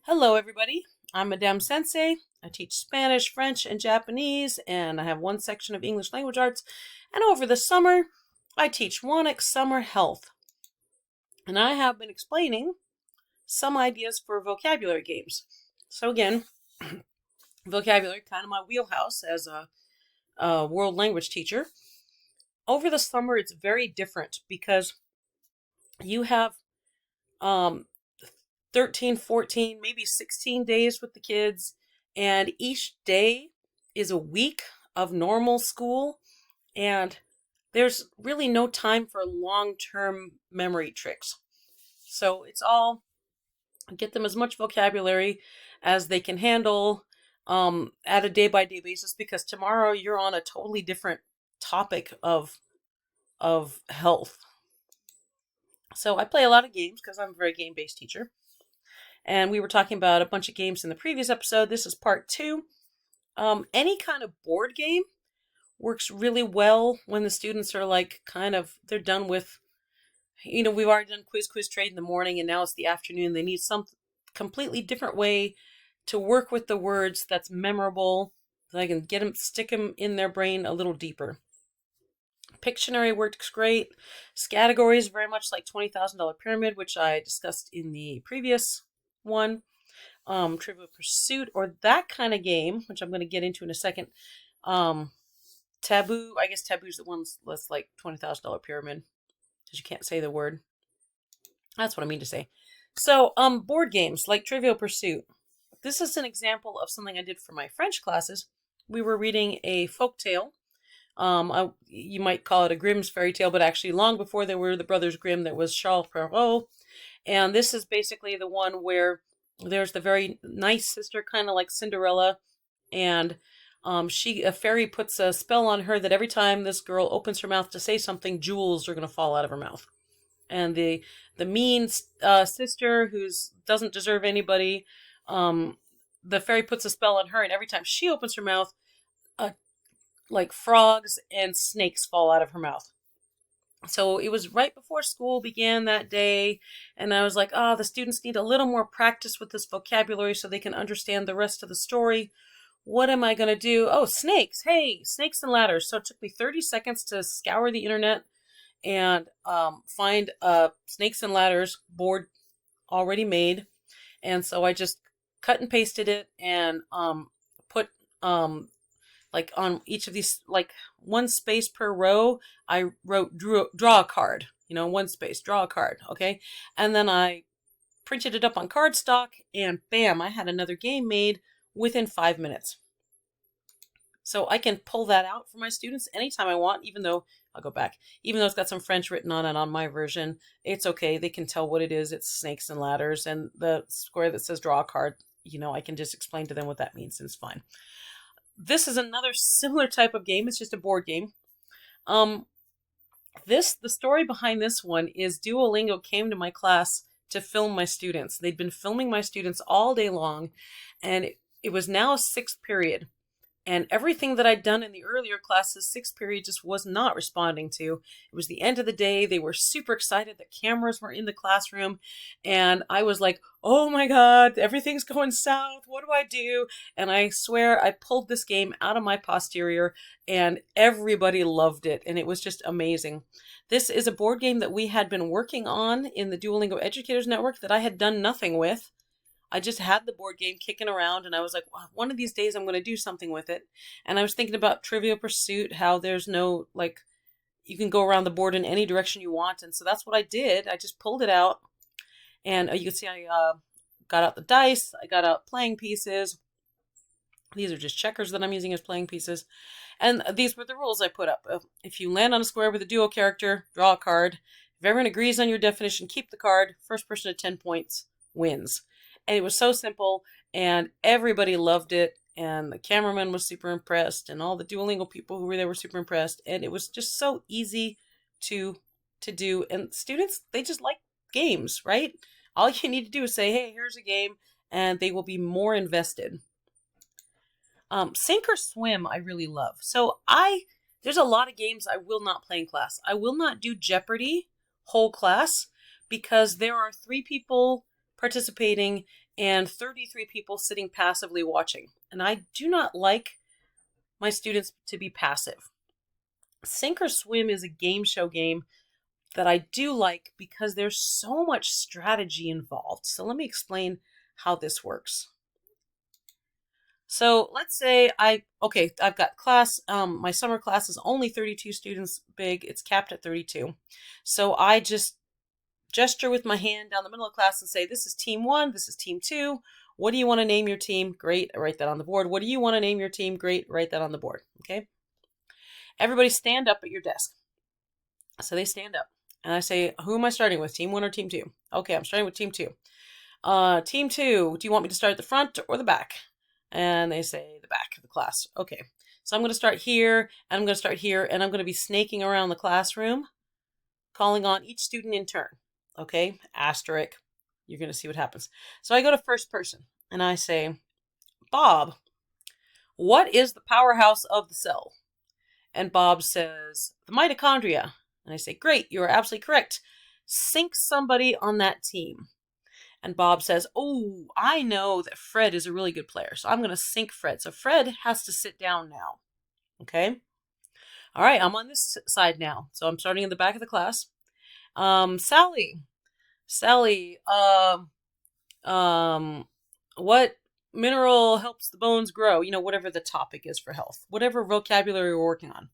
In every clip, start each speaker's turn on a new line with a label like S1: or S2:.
S1: Hello, everybody. I'm Madame Sensei. I teach Spanish, French, and Japanese, and I have one section of English language arts. And over the summer, I teach WANIC Summer Health. And I have been explaining some ideas for vocabulary games. So again, vocabulary, kind of my wheelhouse as a world language teacher. Over the summer, it's very different because you have um, 13, 14, maybe 16 days with the kids, and each day is a week of normal school, and there's really no time for long-term memory tricks. So it's all get them as much vocabulary as they can handle at a day-by-day basis, because tomorrow you're on a totally different topic of health. So I play a lot of games because I'm a very game-based teacher. And we were talking about a bunch of games in the previous episode. This is part 2. Any kind of board game works really well when the students are they're done with, we've already done quiz trade in the morning and now it's the afternoon. They need some completely different way to work with the words that's memorable, so I can stick them in their brain a little deeper. Pictionary works great. Category is very much like $20,000 Pyramid, which I discussed in the previous one. Trivial Pursuit, or that kind of game, which I'm going to get into in a second. Taboo, I guess Taboo's the one that's like $20,000 Pyramid, because you can't say the word. That's what I mean to say. So, board games like Trivial Pursuit. This is an example of something I did for my French classes. We were reading a folk tale. You might call it a Grimm's fairy tale, but actually long before there were the Brothers Grimm, there was Charles Perrault. And this is basically the one where there's the very nice sister, kind of like Cinderella, and a fairy puts a spell on her that every time this girl opens her mouth to say something, jewels are going to fall out of her mouth. And the mean sister who doesn't deserve anybody, the fairy puts a spell on her, and every time she opens her mouth, like frogs and snakes fall out of her mouth. So it was right before school began that day, and I was like, the students need a little more practice with this vocabulary so they can understand the rest of the story. What am I going to do? Oh, snakes. Hey, snakes and ladders. So it took me 30 seconds to scour the internet and find a snakes and ladders board already made. And so I just cut and pasted it and put like on each of these, like one space per row, I draw a card, one space, draw a card, okay? And then I printed it up on cardstock, and bam, I had another game made within 5 minutes. So I can pull that out for my students anytime I want, even though it's got some French written on it on my version, it's okay. They can tell what it is. It's snakes and ladders, and the square that says draw a card, I can just explain to them what that means, and it's fine. This is another similar type of game. It's just a board game. The story behind this one is Duolingo came to my class to film my students. They'd been filming my students all day long, and it was now a 6th period. And everything that I'd done in the earlier classes, 6th period just was not responding to. It was the end of the day. They were super excited that cameras were in the classroom. And I was like, oh my God, everything's going south. What do I do? And I swear I pulled this game out of my posterior, and everybody loved it. And it was just amazing. This is a board game that we had been working on in the Duolingo Educators Network that I had done nothing with. I just had the board game kicking around, and I was like, wow, one of these days I'm going to do something with it. And I was thinking about Trivial Pursuit, how there's no, you can go around the board in any direction you want. And so that's what I did. I just pulled it out, and you can see I got out the dice. I got out playing pieces. These are just checkers that I'm using as playing pieces. And these were the rules I put up. If you land on a square with a duo character, draw a card. If everyone agrees on your definition, keep the card. First person to 10 points wins. And it was so simple, and everybody loved it, and the cameraman was super impressed, and all the Duolingo people who were there were super impressed, and it was just so easy to do. And students, they just like games, right? All you need to do is say, hey, here's a game, and they will be more invested. Sink or swim, I really love. So there's a lot of games I will not play in class. I will not do Jeopardy whole class, because there are 3 people participating, and 33 people sitting passively watching. And I do not like my students to be passive. Sink or Swim is a game show game that I do like because there's so much strategy involved. So let me explain how this works. So let's say I've got class, my summer class is only 32 students big. It's capped at 32. So I just gesture with my hand down the middle of class and say, this is team 1, this is team 2. What do you want to name your team? Great, I write that on the board. What do you want to name your team? Great, write that on the board, okay? Everybody stand up at your desk. So they stand up. And I say, who am I starting with, team 1 or team 2? Okay, I'm starting with team 2. Team 2, do you want me to start at the front or the back? And they say the back of the class. Okay, so I'm going to start here, and I'm going to start here, and I'm going to be snaking around the classroom, calling on each student in turn. Okay, asterisk. You're going to see what happens. So I go to first person, and I say, Bob, what is the powerhouse of the cell? And Bob says, the mitochondria. And I say, great, you are absolutely correct. Sink somebody on that team. And Bob says, oh, I know that Fred is a really good player, so I'm going to sink Fred. So Fred has to sit down now. Okay? All right, I'm on this side now. So I'm starting in the back of the class. Sally, what mineral helps the bones grow? You know, whatever the topic is for health, whatever vocabulary we're working on.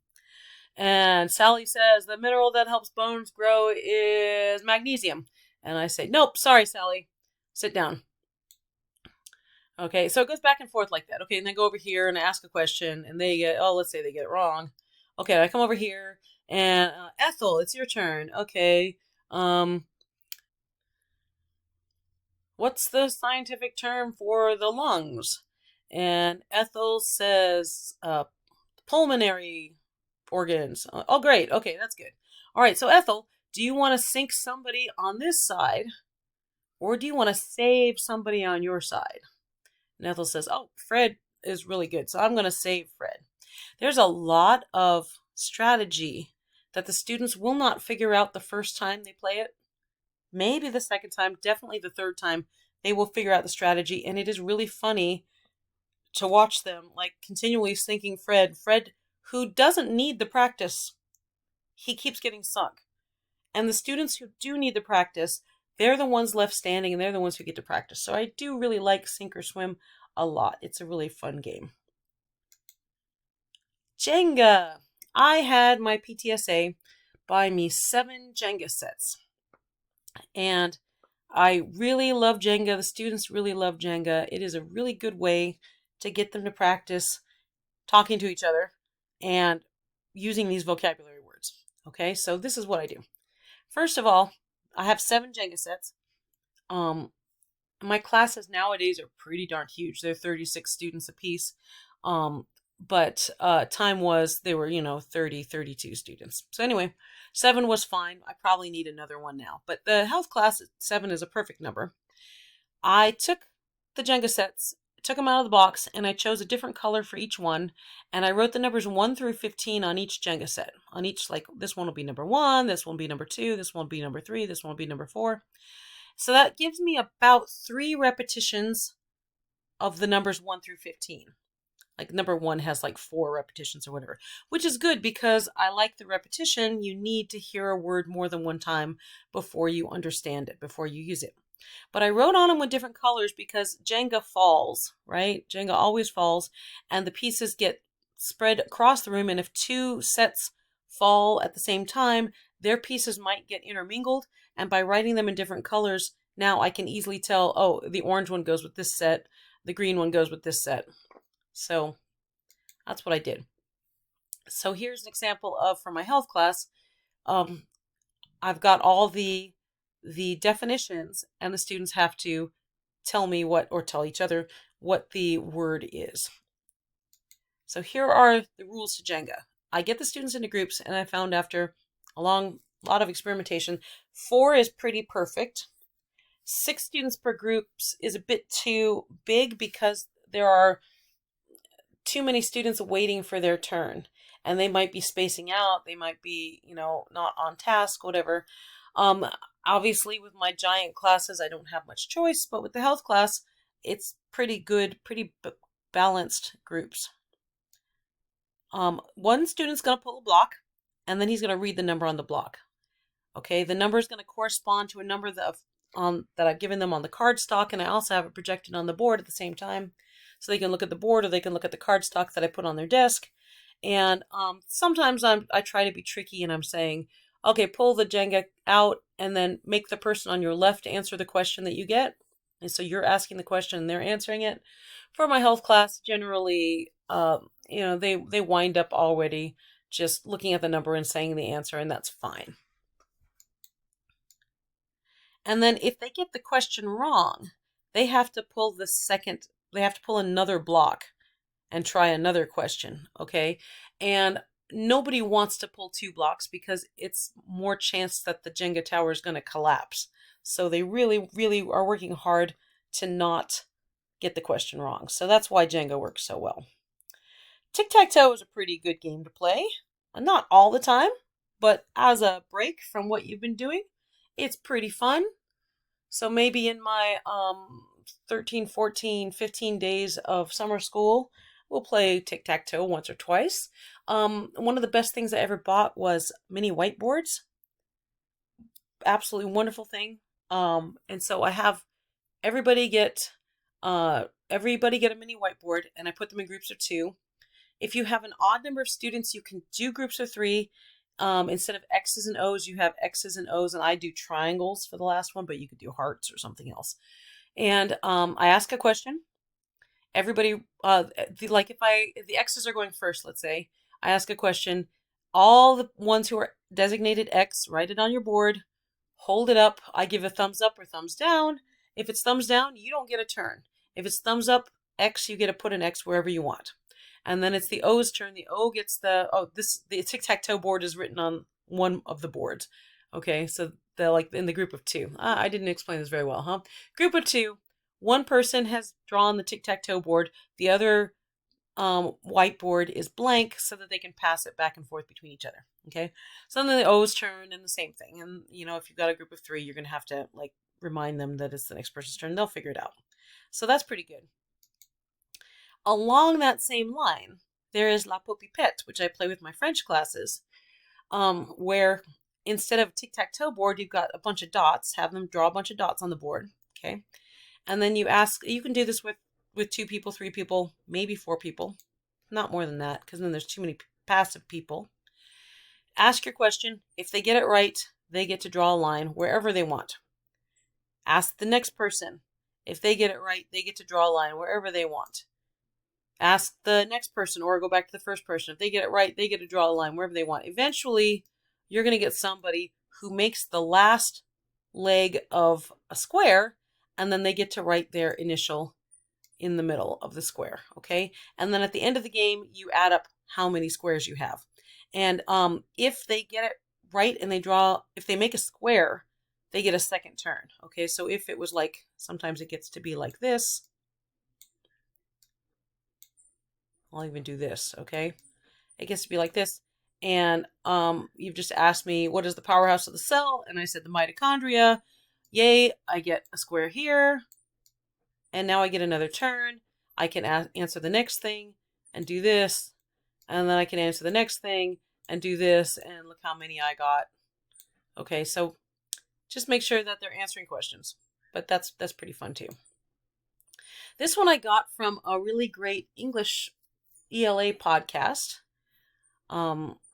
S1: And Sally says, the mineral that helps bones grow is magnesium. And I say, nope, sorry, Sally. Sit down. Okay, so it goes back and forth like that. Okay, and then go over here and ask a question, and they get, let's say they get it wrong. Okay, I come over here, and Ethel, it's your turn. Okay, what's the scientific term for the lungs? And Ethel says, pulmonary organs. Oh, great. Okay, that's good. All right, so Ethel, do you want to sink somebody on this side, or do you want to save somebody on your side? And Ethel says, oh, Fred is really good, so I'm going to save Fred. There's a lot of strategy that the students will not figure out the first time they play it. Maybe the second time, definitely the third time, they will figure out the strategy, and it is really funny to watch them, like, continually sinking Fred. Fred, who doesn't need the practice, he keeps getting sunk. And the students who do need the practice, they're the ones left standing, and they're the ones who get to practice. So I do really like Sink or Swim a lot. It's a really fun game. Jenga. I had my PTSA buy me 7 Jenga sets. And I really love Jenga. The students really love Jenga. It is a really good way to get them to practice talking to each other and using these vocabulary words. Okay, so this is what I do. First of all, I have 7 Jenga sets. My classes nowadays are pretty darn huge. They're 36 students apiece. But time was, they were, 30, 32 students. So anyway, 7 was fine. I probably need another one now. But the health class, 7 is a perfect number. I took the Jenga sets, took them out of the box, and I chose a different color for each one. And I wrote the numbers 1 through 15 on each Jenga set. On each, like, this one will be number 1, this one will be number 2, this one will be number 3, this one will be number 4. So that gives me about 3 repetitions of the numbers 1 through 15. Like number 1 has like 4 repetitions or whatever, which is good because I like the repetition. You need to hear a word more than one time before you understand it, before you use it. But I wrote on them with different colors because Jenga falls, right? Jenga always falls, and the pieces get spread across the room. And if 2 sets fall at the same time, their pieces might get intermingled. And by writing them in different colors, now I can easily tell, oh, the orange one goes with this set, the green one goes with this set. So that's what I did. So here's an example of, for my health class, I've got all the definitions, and the students have to tell me or tell each other what the word is. So here are the rules to Jenga. I get the students into groups, and I found after a lot of experimentation, 4 is pretty perfect. 6 students per group is a bit too big because there are too many students waiting for their turn, and they might be spacing out. They might be, not on task, whatever. Obviously with my giant classes, I don't have much choice, but with the health class, it's pretty good, pretty balanced groups. One student's going to pull a block, and then he's going to read the number on the block. Okay, the number is going to correspond to a number that I've given them on the cardstock, and I also have it projected on the board at the same time, so they can look at the board or they can look at the cardstock that I put on their desk. And sometimes I try to be tricky, and I'm saying, okay, pull the Jenga out, and then make the person on your left answer the question that you get. And so you're asking the question, and they're answering it. For my health class, generally, they wind up already just looking at the number and saying the answer, and that's fine. And then if they get the question wrong, they have to pull another block and try another question, okay? And nobody wants to pull 2 blocks because it's more chance that the Jenga tower is going to collapse. So they really, really are working hard to not get the question wrong. So that's why Jenga works so well. Tic-tac-toe is a pretty good game to play. Not all the time, but as a break from what you've been doing, it's pretty fun. So maybe in my 13, 14, 15 days of summer school, we'll play tic-tac-toe once or twice. One of the best things I ever bought was mini whiteboards. Absolutely wonderful thing. And so I have everybody get a mini whiteboard, and I put them in groups of 2. If you have an odd number of students, you can do groups of 3. Instead of X's and O's, you have X's and O's, and I do triangles for the last one, but you could do hearts or something else. And I ask a question. Everybody, if the X's are going first, let's say, I ask a question. All the ones who are designated X, write it on your board, hold it up. I give a thumbs up or thumbs down. If it's thumbs down, you don't get a turn. If it's thumbs up, X, you get to put an X wherever you want. And then it's the O's turn. The O gets the tic-tac-toe board is written on one of the boards. Okay, so they're like in the group of 2. I didn't explain this very well, huh? Group of 2, one person has drawn the tic-tac-toe board. The other whiteboard is blank so that they can pass it back and forth between each other. Okay, so then the O's turn and the same thing. And if you've got a group of 3, you're going to have to remind them that it's the next person's turn. They'll figure it out. So that's pretty good. Along that same line, there is La Popipette, which I play with my French classes, where instead of a tic-tac-toe board, you've got a bunch of dots. Have them draw a bunch of dots on the board, okay? And then you can do this with 2 people, 3 people, maybe 4 people. Not more than that, because then there's too many passive people. Ask your question. If they get it right, they get to draw a line wherever they want. Ask the next person. If they get it right, they get to draw a line wherever they want. Ask the next person, or go back to the first person. If they get it right, they get to draw a line wherever they want. Eventually, you're going to get somebody who makes the last leg of a square, and then they get to write their initial in the middle of the square, okay? And then at the end of the game, you add up how many squares you have. And if they get it right and if they make a square, they get a second turn, okay? So if it was sometimes it gets to be like this. I'll even do this, okay? It gets to be like this. And you've just asked me, what is the powerhouse of the cell? And I said the mitochondria. Yay, I get a square here. And now I get another turn. I can answer the next thing and do this. And then I can answer the next thing and do this. And look how many I got. Okay, so just make sure that they're answering questions. But that's pretty fun too. This one I got from a really great English ELA podcast,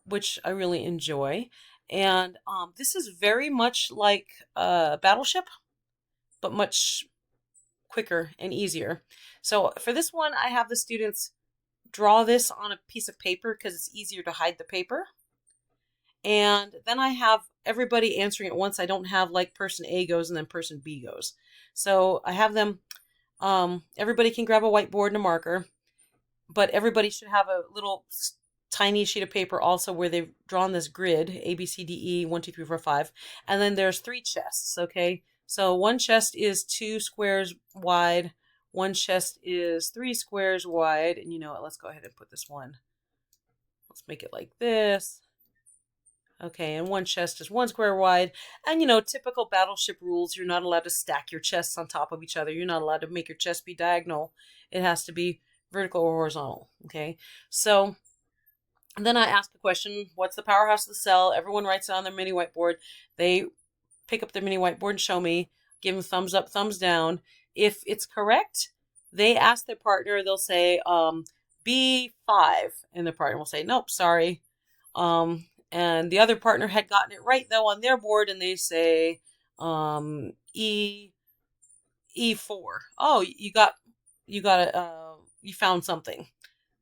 S1: which I really enjoy. And this is very much like Battleship, but much quicker and easier. So for this one, I have the students draw this on a piece of paper because it's easier to hide the paper. And then I have everybody answering at once. I don't have person A goes and then person B goes. So I have them, everybody can grab a whiteboard and a marker. But everybody should have a little tiny sheet of paper also where they've drawn this grid, A, B, C, D, E, 1, 2, 3, 4, 5. And then there's 3 chests, okay? So one chest is 2 squares wide. One chest is 3 squares wide. And you know what? Let's go ahead and put this one. Let's make it like this. Okay, and one chest is 1 square wide. And typical battleship rules, you're not allowed to stack your chests on top of each other. You're not allowed to make your chest be diagonal. It has to be vertical or horizontal. Okay, so then I ask the question, what's the powerhouse of the cell? Everyone writes it on their mini whiteboard. They pick up their mini whiteboard and show me, give them thumbs up, thumbs down. If it's correct, they ask their partner, they'll say B5, and their partner will say, nope, sorry. And the other partner had gotten it right, though, on their board, and they say E4. Oh, you found something.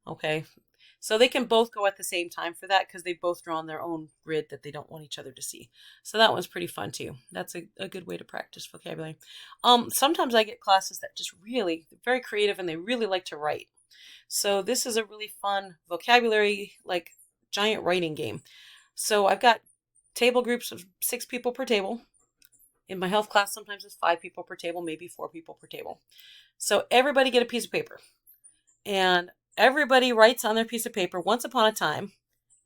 S1: Okay. So they can both go at the same time for that because they've both drawn their own grid that they don't want each other to see. So that one's pretty fun too. That's a good way to practice vocabulary. Sometimes I get classes that just really, very creative and they really like to write. So this is a really fun vocabulary, like giant writing game. So I've got table groups of 6 people per table. In my health class, sometimes it's 5 people per table, maybe 4 people per table. So everybody get a piece of paper. And everybody writes on their piece of paper once upon a time,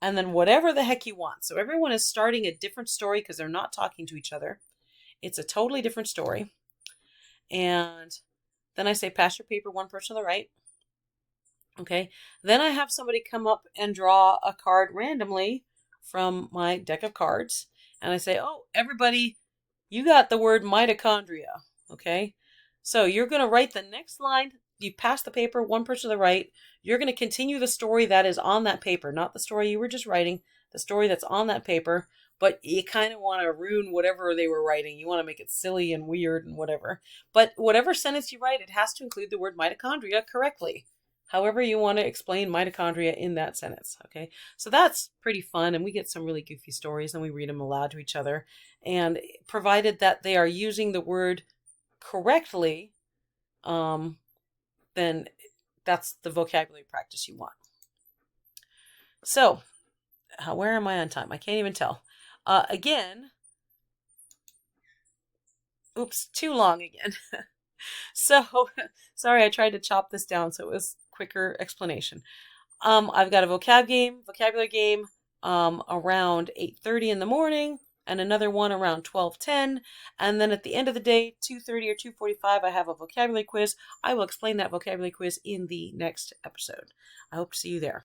S1: and then whatever the heck you want. So everyone is starting a different story because they're not talking to each other. It's a totally different story. And then I say, pass your paper, one person on the right. Okay. Then I have somebody come up and draw a card randomly from my deck of cards. And I say, oh, everybody, you got the word mitochondria. Okay. So you're going to write the next line. You pass the paper, one person to the right. You're going to continue the story that is on that paper, not the story you were just writing, the story that's on that paper, but you kind of want to ruin whatever they were writing. You want to make it silly and weird and whatever. But whatever sentence you write, it has to include the word mitochondria correctly. However you want to explain mitochondria in that sentence, okay? So that's pretty fun, and we get some really goofy stories, and we read them aloud to each other. And provided that they are using the word correctly, then that's the vocabulary practice you want. So, where am I on time? I can't even tell. Again, oops, too long again. So, sorry, I tried to chop this down so it was quicker explanation. I've got a vocabulary game, around 8:30 in the morning, and another one around 12:10, and then at the end of the day, 2:30 or 2:45, I have a vocabulary quiz. I will explain that vocabulary quiz in the next episode. I hope to see you there.